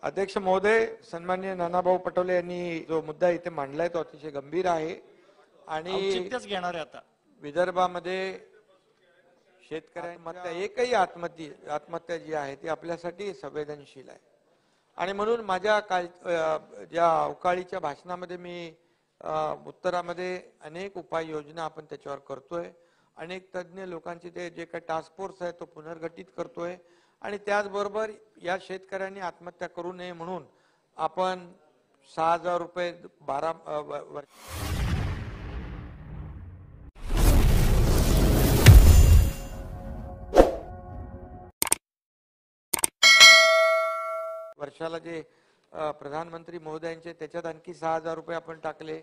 अध्यक्ष महोदय, सन्माननीय नानाभाऊ पटोले यांनी जो मुद्दा इथे मांडलाय तो अतिशय गंभीर आहे आणि औचित्यच घेणार आहे. आता विदर्भामध्ये शेतकऱ्यांच्या एकही आत्महत्या जी आहे ती आपल्यासाठी संवेदनशील आहे आणि म्हणून माझ्या ज्या अवकाळीच्या भाषणामध्ये मी उत्तरामध्ये अनेक उपाययोजना आपण त्याच्यावर करतोय. अनेक तज्ञ लोकांची ते जे काही टास्क फोर्स आहे तो पुनर्गठित करतोय आणि त्याचबरोबर या शेतकऱ्यांनी आत्महत्या करू नये म्हणून आपण 6,000 रुपये 12 वर्षाला जे प्रधानमंत्री महोदयांचे त्याच्यात आणखी 6,000 रुपये आपण टाकले,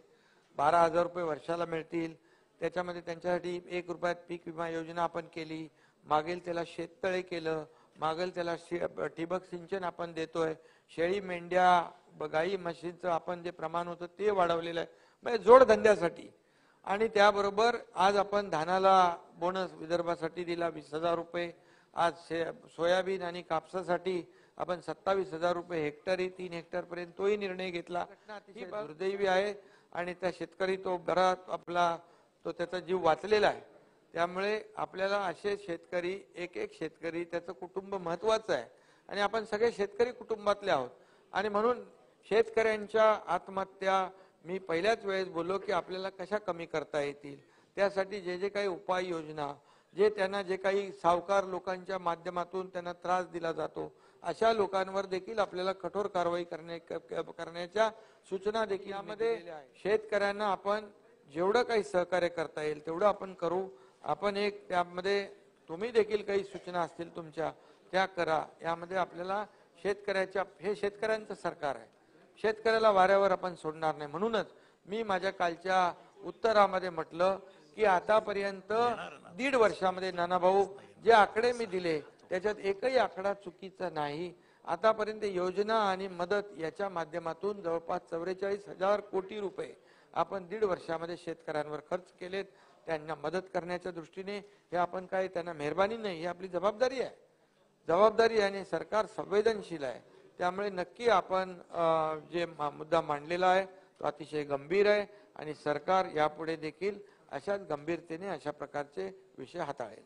12,000 रुपये वर्षाला मिळतील. त्याच्यामध्ये त्यांच्यासाठी 1 रुपयात पीक विमा योजना आपण केली. मागेल त्याला शेततळे केलं, मागेल त्याला ठिबक सिंचन आपण देतोय. शेळी मेंढ्या गाई म्हशींचं आपण जे प्रमाण होतं ते वाढवलेलं आहे, म्हणजे जोडधंद्यासाठी. आणि त्याबरोबर आज आपण धानाला बोनस विदर्भासाठी दिला 20,000 रुपये. आज सोयाबीन आणि कापसासाठी आपण 27,000 रुपये हेक्टरी 3 हेक्टर पर्यंत तोही निर्णय घेतला. ही दुर्दैवी आहे आणि त्या शेतकरी तो घरात आपला तो त्याचा जीव वाचलेला आहे. त्यामुळे आपल्याला असे शेतकरी एक शेतकरी त्याचं कुटुंब महत्वाचं आहे आणि आपण सगळे शेतकरी कुटुंबातले आहोत आणि म्हणून शेतकऱ्यांच्या आत्महत्या मी पहिल्याच वेळेस बोललो की आपल्याला कशा कमी करता येतील. त्यासाठी जे जे काही उपाययोजना जे त्यांना जे काही सावकार लोकांच्या माध्यमातून त्यांना त्रास दिला जातो अशा लोकांवर देखील आपल्याला कठोर कारवाई करण्याच्या सूचना देखील यामध्ये शेतकऱ्यांना आपण जेवढं काही सहकार्य करता येईल तेवढं आपण करू. आपण एक त्यामध्ये तुम्ही देखील काही सूचना असतील तुमच्या त्या करा. यामध्ये आपल्याला हे शेतकऱ्यांचं सरकार आहे, शेतकऱ्याला वाऱ्यावर आपण सोडणार नाही. म्हणूनच मी माझ्या कालच्या उत्तरामध्ये म्हटलं की आतापर्यंत 1.5 वर्षामध्ये नानाभाऊ जे आकडे मी दिले त्याच्यात एकही आकडा चुकीचा नाही. आतापर्यंत योजना आणि मदत याच्या माध्यमातून जवळपास 44,000 कोटी रुपये आपण 1.5 वर्षामध्ये शेतकऱ्यांवर खर्च केलेत. त्यांना मदत करण्याच्या दृष्टीने हे आपण काय त्यांना मेहरबानी नाही, ही आपली जबाबदारी आहे आणि सरकार संवेदनशील आहे. त्यामुळे नक्की आपण जे मुद्दा मांडलेला आहे तो अतिशय गंभीर आहे आणि सरकार यापुढे देखील अशाच गंभीरतेने अशा प्रकारचे विषय हाताळेल.